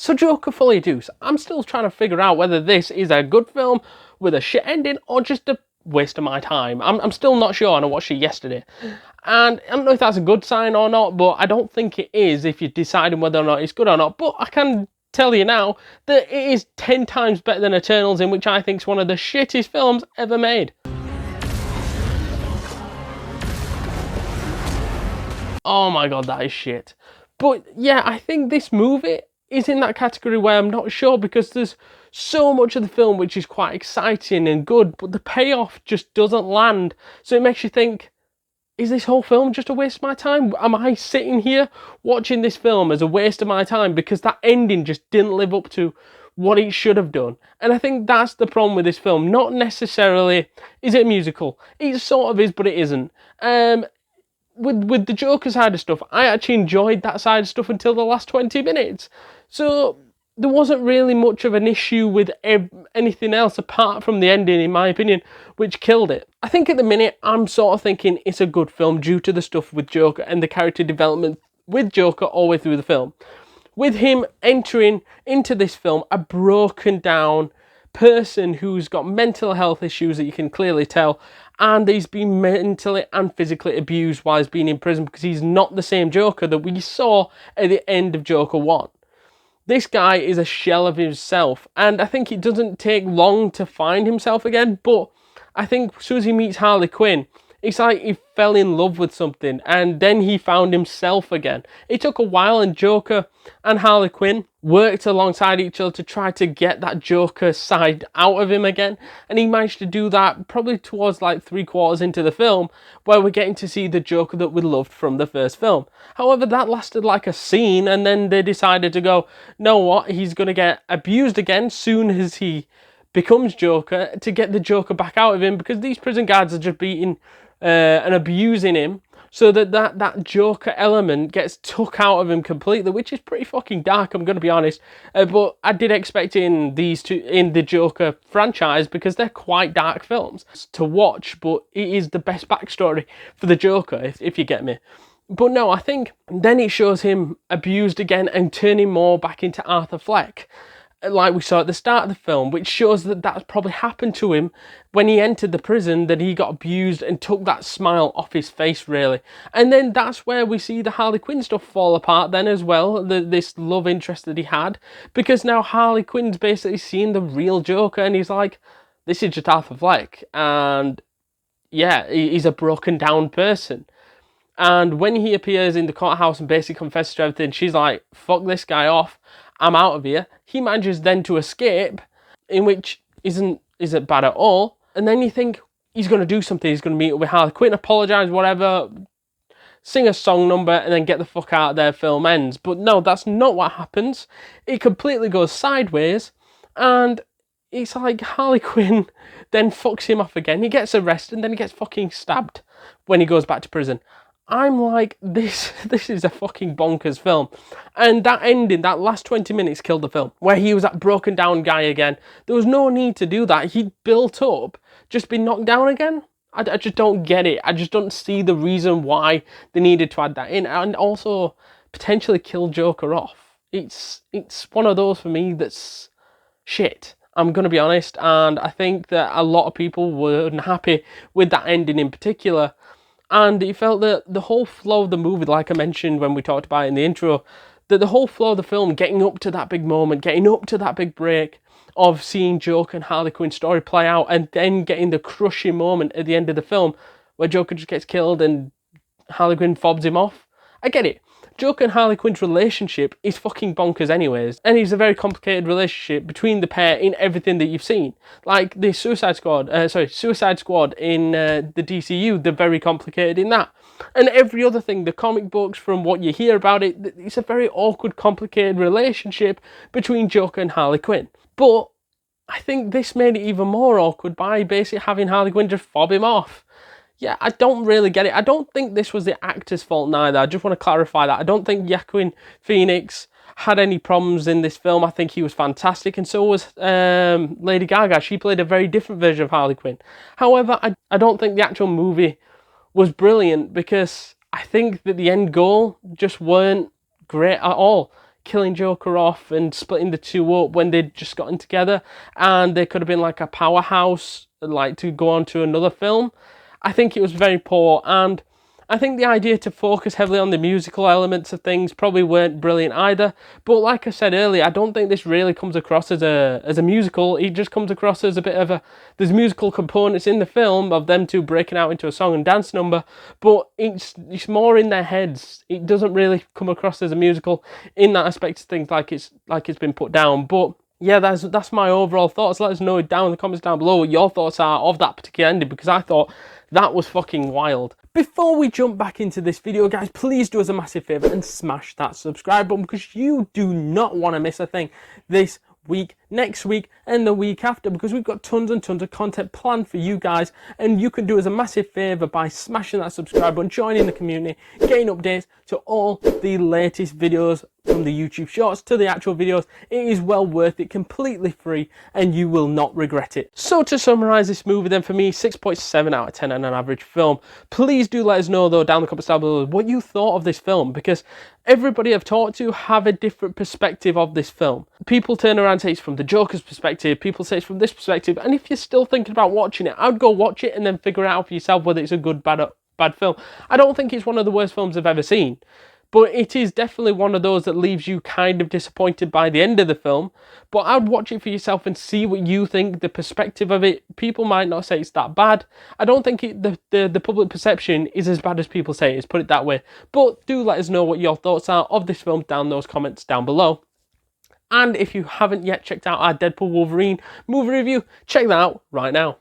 So Joker Folie Deuce, I'm still trying to figure out whether this is a good film with a shit ending or just a waste of my time. I'm still not sure, and I watched it yesterday. And I don't know if that's a good sign or not, but I don't think it is if you're deciding whether or not it's good or not. But I can tell you now that it is 10 times better than Eternals, in which I think is one of the shittest films ever made. Oh my god, that is shit. But yeah, I think this movie is in that category where I'm not sure, because there's so much of the film which is quite exciting and good, but the payoff just doesn't land. So it makes you think, is this whole film just a waste of my time? Am I sitting here watching this film as a waste of my time because that ending just didn't live up to what it should have done? And I think that's the problem with this film. Not necessarily, is it a musical? It sort of is, but it isn't. With the Joker side of stuff, I actually enjoyed that side of stuff until the last 20 minutes. So there wasn't really much of an issue with anything else apart from the ending, in my opinion, which killed it. I think at the minute, I'm sort of thinking it's a good film due to the stuff with Joker and the character development with Joker all the way through the film. With him entering into this film a broken down person who's got mental health issues that you can clearly tell, and he's been mentally and physically abused while he's been in prison, because he's not the same Joker that we saw at the end of Joker 1. This guy is a shell of himself, and I think it doesn't take long to find himself again, but I think as soon as he meets Harley Quinn, it's like he fell in love with something, and then he found himself again. It took a while, and Joker and Harley Quinn worked alongside each other to try to get that Joker side out of him again, and he managed to do that probably towards like 3/4 into the film, where we're getting to see the Joker that we loved from the first film. However, that lasted like a scene, and then they decided to go, know what, he's going to get abused again soon as he becomes Joker, to get the Joker back out of him, because these prison guards are just beating and abusing him, so that Joker element gets took out of him completely, which is pretty fucking dark, I'm going to be honest. But I did expect in these two, in the Joker franchise, because they're quite dark films to watch, but it is the best backstory for the Joker, if you get me. But no, I think then it shows him abused again and turning more back into Arthur Fleck, like we saw at the start of the film, which shows that that's probably happened to him when he entered the prison, that he got abused and took that smile off his face, really. And then that's where we see the Harley Quinn stuff fall apart then as well, this love interest that he had, because now Harley Quinn's basically seen the real Joker, and he's like, this is just Arthur Fleck, and yeah, he's a broken down person. And when he appears in the courthouse and basically confesses to everything, she's like, fuck this guy off, I'm out of here. He manages then to escape, in which isn't bad at all. And then you think he's going to do something. He's going to meet up with Harley Quinn, apologise, whatever, sing a song number, and then get the fuck out of there, film ends. But no, that's not what happens. It completely goes sideways, and it's like Harley Quinn then fucks him off again. He gets arrested, and then he gets fucking stabbed when he goes back to prison. I'm like, this is a fucking bonkers film. And that ending, that last 20 minutes killed the film, where he was that broken down guy again. There was no need to do that. He built up, just been knocked down again. I just don't get it. I just don't see the reason why they needed to add that in, and also potentially kill Joker off. It's one of those for me that's shit, I'm going to be honest, and I think that a lot of people weren't happy with that ending in particular. And it felt that the whole flow of the movie, like I mentioned when we talked about it in the intro, that the whole flow of the film, getting up to that big moment, getting up to that big break of seeing Joker and Harley Quinn's story play out, and then getting the crushing moment at the end of the film where Joker just gets killed and Harley Quinn fobs him off. I get it. Joker and Harley Quinn's relationship is fucking bonkers anyways, and it's a very complicated relationship between the pair in everything that you've seen. Like the Suicide Squad in the DCU, they're very complicated in that. And every other thing, the comic books, from what you hear about it, it's a very awkward, complicated relationship between Joker and Harley Quinn. But I think this made it even more awkward by basically having Harley Quinn just fob him off. Yeah, I don't really get it. I don't think this was the actor's fault neither. I just want to clarify that. I don't think Joaquin Phoenix had any problems in this film. I think he was fantastic, and so was Lady Gaga. She played a very different version of Harley Quinn. However, I don't think the actual movie was brilliant, because I think that the end goal just weren't great at all. killing Joker off and splitting the two up when they'd just gotten together, and they could have been like a powerhouse, like to go on to another film. I think it was very poor, and I think the idea to focus heavily on the musical elements of things probably weren't brilliant either. But like I said earlier, I don't think this really comes across as a musical. It just comes across as a bit of a, there's musical components in the film of them two breaking out into a song and dance number, but it's more in their heads. It doesn't really come across as a musical in that aspect of things, like it's been put down. But yeah, that's my overall thoughts. Let us know down in the comments down below what your thoughts are of that particular ending, because I thought that was fucking wild. Before we jump back into this video, guys, please do us a massive favour and smash that subscribe button, because you do not want to miss a thing this week, next week, and the week after, because we've got tons and tons of content planned for you guys, and you can do us a massive favour by smashing that subscribe button, joining the community, getting updates to all the latest videos, from the YouTube shorts to the actual videos. It is well worth it, completely free, and you will not regret it. So to summarise this movie then, for me, 6.7 out of 10 on an average film. Please do let us know though down in the comments down below what you thought of this film, because everybody I've talked to have a different perspective of this film. People turn around and say it's from the Joker's perspective, people say it's from this perspective, and if you're still thinking about watching it, I'd go watch it and then figure it out for yourself whether it's a good, bad film. I don't think it's one of the worst films I've ever seen, but it is definitely one of those that leaves you kind of disappointed by the end of the film. But I'd watch it for yourself and see what you think, the perspective of it. People might not say it's that bad. I don't think the public perception is as bad as people say it is, put it that way. But do let us know what your thoughts are of this film down in those comments down below. And if you haven't yet checked out our Deadpool Wolverine movie review, check that out right now.